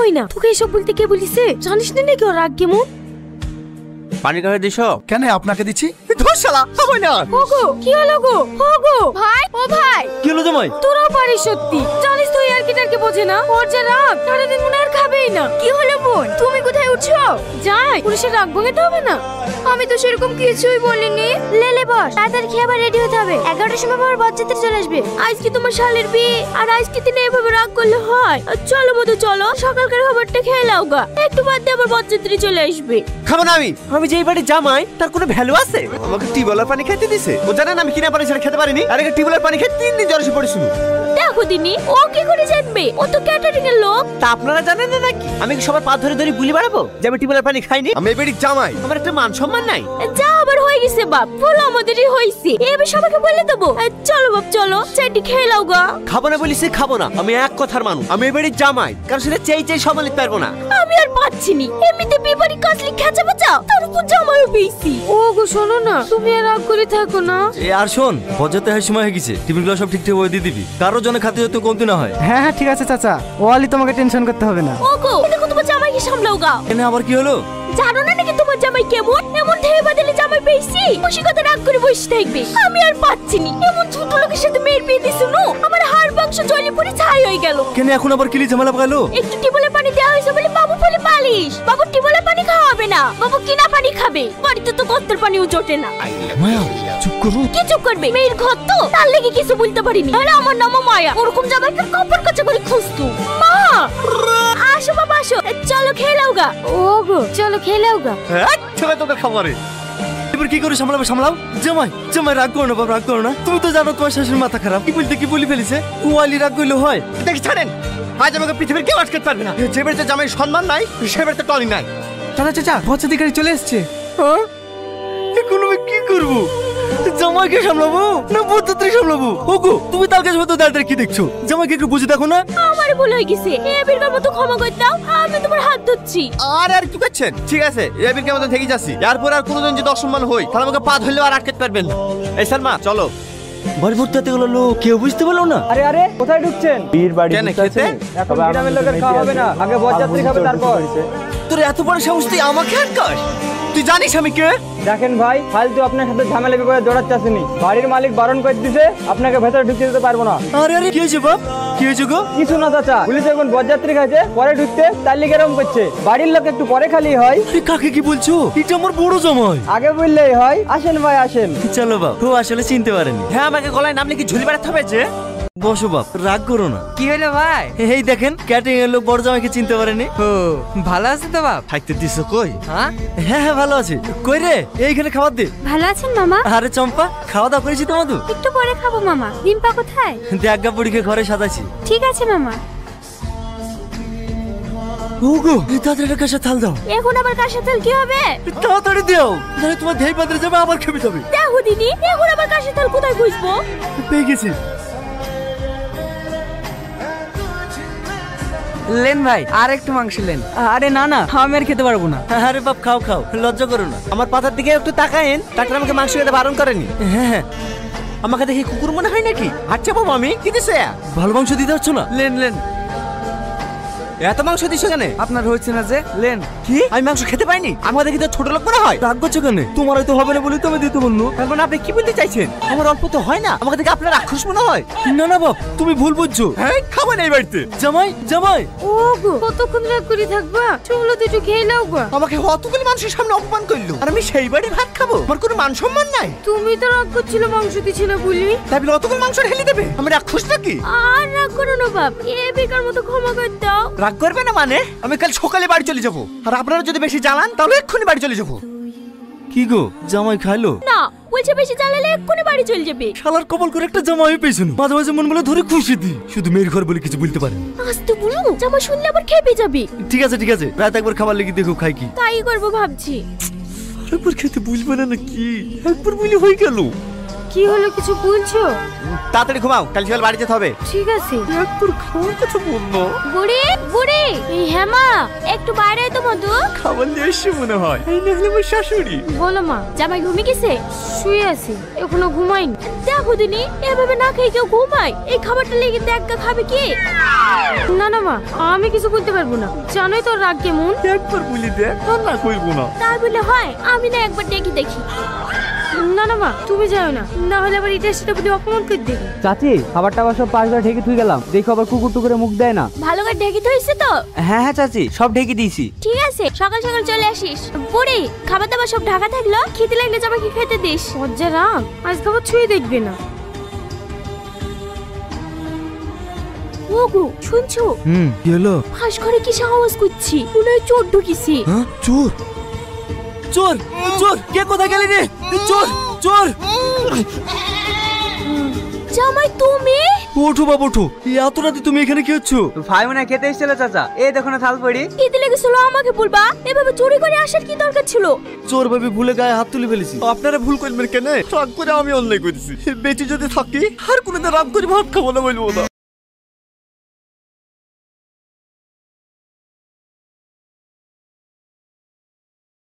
হই না। তোকে এসব বলতে কে বলিছে? জানিস না নাকি ওর রাগ কেমন? পানি কাছে দিছো? কেন আপনাকে দিচ্ছি? ধর শালা, হবে না। ওগো কি হলো গো? ওগো ভাই, ও ভাই কি হলো জামাই? তোরাও পারিস সত্যি। জানিস তুই আর কি বোঝে না, ওর যা রাগ সারাদিন মনে আর খাবেই না। কি হলো বোন, তুমি কোথায় উঠছো? যাই, পুলিশের রাগ ভাঙাতে হবে না। আমি তো সেরকম কিছুই বলিনি। লেলে বস, তাড়াতাড়ি খেয়ে আবার রেডি হতে হবে। 11টার সময় আবার বরযাত্রী চলে আসবে। আজকে তোমার শালের বিয়ে, আর আজকে দিনে এভাবে রাগ করলে হয়? চলো মধু চলো, সকালকার খাবারটা খেয়ে নাও গা, একটু বাদ দিয়ে আবার বরযাত্রী চলে আসবে। খাবো না আমি যেই বাড়ি জামাই তার কোনো ভ্যালু আছে? আমাকে টিউবওয়েলের পানি খেতে দিছে। ও জানেন আমি কিনা পানি ছাড়া খেতে পারিনি। আর একটা টিউবওয়েলের পানি খেতে 3 দিন জ্বর এসে পড়েছিল। দেখো দিনি, ও কি করে জানবে? ও তো ক্যাটারিং এর লোক। তা আপনারা জানেন না নাকি? আমি কি সবার পা ধরে ধরে বুলি বাড়াবো যে আমি টিউবওয়েলের পানি খাইনি? আমি এই বাড়ির জামাই, আমার একটা মান সম্মান নাই। যা আবার হয়ে গেছে বাপ, ফুল আমাদেরই হইছে। এবার সবাইকে বলে দেবো। চলো বাপ চলো, চাইটি খেয়ে নাও গা। খাবো না বলিস খাবো না, আমি এক কথার মানুষ। আমি এই বাড়ির জামাই, কারণ সেটা চাই সামলাতে পারবো না। আমি আর পাচ্ছি নি, এমনিতে বিবাড়ি কাজলি খেচা বাঁচাও, তার উপর জামাইও পেয়েছি। ও গো শোনো না, তুমি আর রাগ করে থাকো না। আর শোন, বজাতে হয় সময় হয়ে গেছে, টিফিনগুলো সব ঠিকঠাক করে দিয়ে দিবি, কারোর জন্য খাতে যেতে কমতি না হয়। হ্যাঁ হ্যাঁ ঠিক আছে চাচা, ওয়ালি তোমাকে টেনশন করতে হবে না। ও গো দেখো তোমার জামাইকে সামলাও গা। এনে আবার কি হলো? জানো না নাকি তোমার জামাই কেমন? এমন ঠেয়ে বাদলে জামাই পেয়েছি, খুশি কথা রাগ করে বসে থাকবে। আমি আর পাচ্ছি নি, এমন ছোট লোকের সাথে মেয়ের বিয়ে দিছো না, আমার হাড় মাংস জ্বলে পড়ে ছাই হয়ে গেল। কেন এখন আবার কিলি ঝামেলা পাকালো? একটু টিবলে পানি দেওয়া হয়েছে বলে বাবু বলে পালিশ। বাবু টিবলে পানি খাওয়া হবে না, বাবু কিনা পানি খাবে। বাড়িতে তো কত্তের পানিও জোটে না। মায়া চুপ করো। কি চুপ করবে? মেয়ের ঘর তো, তার লেগে কিছু বলতে পারিনি। আরে আমার নাম মায়া, ওরকম জামাইকে কপর কাছে করে খুঁজতো। মা আসো বাবা আসো, চলো খেয়ে নাও গা। ও গো চলো খেয়ে নাও গা। হ্যাঁ ছেলে তোকে খাবারে এবার কি করে সামলাবে সামলাও। জামাই জামাই রাগ করো না বাবা, রাগ করো না। তুমি তো জানো তোমার শাশুড়ির মাথা খারাপ, কি বলতে কি বলি ফেলিছে। ওয়ালি রাগ করলে হয়? দেখি ছাড়েন, আজ আমাকে পৃথিবীর কেউ আটকাতে পারবে না। যে বাড়িতে জামাই সম্মান নাই, সে বাড়িতে টলি নাই। চাচা চাচা, বরযাত্রী গাড়ি চলে এসছে। হ্যাঁ এখন আমি কি করবো? জামাইকে সামলাবো না বরযাত্রী সামলাবো? ওগো তুমি তার কাছে মতো দাঁড়িয়ে কি দেখছো? জামাইকে একটু বুঝে দেখো না। আমার ভুল হয়ে গেছে, এবির মতো ক্ষমা করে দাও, আমি তোমার হাত ধরছি। আর কি করছেন? ঠিক আছে এই বিলকে আমাদের থেকে যাচ্ছি। এরপর আর কোনোদিন যদি অসম্মান হই তাহলে আমাকে পা ধরলেও আর আটকাতে পারবেন না। এই সালমা চলো। বাড়ি ভর্তি হতে গেলো লোক, কেউ বুঝতে পারলো না। আরে আরে কোথায় ঢুকছেন? বীর বাড়ি কেন খেতে? এখন গ্রামের লোকের খাওয়া হবে না, আগে বরযাত্রী খাবে তারপর। তোর এত বড় সাহস তুই আমাকে আটকাস? তুই জানিস আমি কে? দেখেন ভাই, ফালতু আপনার সাথে ঝামেলা বিপদে জড়াতে আসেনি। বাড়ির মালিক বারণ করে দিছে, আপনাকে ভেতরে ঢুকতে দিতে পারবো না। আরে আরে কি হয়েছে বাপ, কি হয়েছে গো? কিছু না চাচা, পুলিশ এখন বরযাত্রী খাইছে, পরে ঢুকতে তার লিগে এরকম করছে। বাড়ির লোক একটু পরে খালি হয়। তুই কাকে কি বলছো? এটা আমার বড় জামাই। আগে বললেই হয়। আসেন ভাই আসেন। চলো বাপ, ও আসলে চিনতে পারেনি। হ্যাঁ আমাকে গলায় নাম লিখে ঝুলি বেড়াতে হবে যে। বসো বাপ, রাগ করো না। কি হলো ভাই? এই দেখেন ক্যাটারিং এর লোক বড় জামাইকে চিনতে পারেনি। ও ভালো আছে তো বাপ? থাকতে দিছো কই? হ্যাঁ হ্যাঁ হ্যাঁ ভালো আছে। কই রে এইখানে খাবার দে। ভালো আছেন মামা? আরে চম্পা, খাওয়া দাওয়া করেছি তো মধু? একটু পরে খাবো মামা। ডিম্পা কোথায়? দেখ গা বুড়িকে ঘরে সাজাছি। ঠিক আছে মামা। ওগো তাড়াতাড়ি কাছে থাল দাও। এখন আবার কার সাথে কি হবে? তাড়াতাড়ি দাও, তাহলে তোমার ধেই পাত্রে যাবে, আবার খেতে যাবে। দেখো দিদি, এখন আবার কার সাথে কোথায় খুঁজবো? পেয়ে গেছি। লেন ভাই আর একটু মাংস লেন। আরে না না, আমি আর খেতে পারবো না। আরে বাপ খাও খাও, লজ্জা করো না। আমার পাতার দিকে একটু তাকায়েন, ডাক্তার আমাকে মাংস খেতে বারণ করেনি। হ্যাঁ হ্যাঁ, আমাকে দেখে কুকুর মনে হয় নাকি? আচ্ছা বাবু আমি কি দিছে? ভালো মাংস দিতে হচ্ছে না। লেন লেন, এত মাংস দিছো কেন? আপনার হচ্ছে না যে লেন। কি আমি মাংস খেতে পাইনি? আমাকে দেখি তো ছোট লোক মনে হয়। রাগ করছো কেন? তোমার হয়তো হবে না বলে তুমি দিতে বললো। তার মানে আপনি কি বলতে চাইছেন? আমার অল্প তো হয় না, আমাকে দেখে আপনার রাক্ষস মনে হয়। না না বাপ, তুমি ভুল বুঝছো। হ্যাঁ খাবো না এই বাড়িতে। জামাই জামাই, ও গো কতক্ষণ রাগ করে থাকবা? চলো তো একটু খেয়ে নাও গো। আমাকে অতগুলি মানুষের সামনে অপমান করলো, আর আমি সেই বাড়ি ভাত খাবো? আমার কোনো মান সম্মান নাই। তুমি তো রাগ করছিল মাংস দিছিল বলি। তাই বলে অতগুলো মাংস ঢেলে দেবে? আমি রাক্ষস নাকি? আর রাগ করো না বাপ, বেকার মতো ক্ষমা করে দাও। রাগ করবে না মানে? আমি কাল সকালে বাড়ি চলে যাবো, আর আপনারা যদি বেশি জ্বালান তাহলে এক্ষুনি বাড়ি চলে যাবো। কি গো জামাই খাইলো? না বলছে বেশি জ্বালালে এক্ষুনি বাড়ি চলে যাবে। শালার কপাল করে একটা জামাই পেয়েছিল। মাঝে মাঝে মন বলে ধরে খুশি দি, শুধু মেয়ের ঘর বলে কিছু বলতে পারে। আস্তে বলো, জামা শুনলে আবার খেপে যাবে। ঠিক আছে ঠিক আছে, রাত একবার খাবার লেগে দেখো খাই কি। তাই করবো ভাবছি। একবার খেতে বুঝবে না নাকি? একবার বলি হয়ে গেল। কি হলো, কিছু বলছো? তাড়াতাড়ি ঘুমাও, কাল সকাল বাড়ি যেতে হবে। ঠিক আছে। তোর খাওয়ার কথা বললো। বুড়ি বুড়ি, এই হ্যাঁ মা, একটু বাইরে আয় তো মধু। খাবার নিয়ে এসছে মনে হয়, এই না হলে আমার শাশুড়ি। বলো মা, জামাই ঘুমিয়ে গেছে? শুয়ে আছে, এখনো ঘুমাইনি। দেখো দিনি, এভাবে না খেয়ে কেউ ঘুমায়? এই খাবারটা লেগে দেখা খাবে কি? না না মা, আমি কিছু বলতে পারবো না, জানোই তো রাগ কেমন। একবার বলি দে, না কইবো না। তাই বলে হয়? আমি না একবার ডেকে দেখি। না না মা, তুমি যাও না, না হলে আবার এটা সেটা বলে অপমান করে দেবে। চাচি, খাবার টাবার সব পাশ করে ঢেকে থুই গেলাম, দেখো আবার কুকুর টুকুরে মুখ দেয় না। ভালো করে ঢেকে ধরেছে তো? হ্যাঁ হ্যাঁ চাচি, সব ঢেকে দিয়েছি। ঠিক আছে, সকাল সকাল চলে আসিস। বুড়ি, খাবার দাবার সব ঢাকা থাকলো, খেতে লাগলে জামাইকে খেতে দিস। লজ্জা রাগ, আজ খাবার ছুঁয়ে দেখবে না। ওগো শুনছো? কি হলো? ফাঁস করে কি আওয়াজ করছি? মনে হয় চোর ঢুকিছি। হ্যাঁ, চোর চোর চোর, কে কোথায় গেলি রে? চোর চোর। জামাই তুমি? ওঠো বাবা ওঠো, এত রাতে তুমি এখানে কি হচ্ছ? ভাই মনে হয় খেতে এসেছিল চাচা, এই দেখো না থাল পড়ি। খেতে লেগেছিল, আমাকে বলবা? এভাবে চুরি করে আসার কি দরকার ছিল? চোর ভাবে ভুলে গায়ে হাত তুলে ফেলেছি। আপনারা ভুল করবেন কেন? রাগ করে আমি অন্যায় করেছি। বেঁচে যদি থাকি আর কোনোদিন রাগ করে ভাত খাবো না, বলবো না।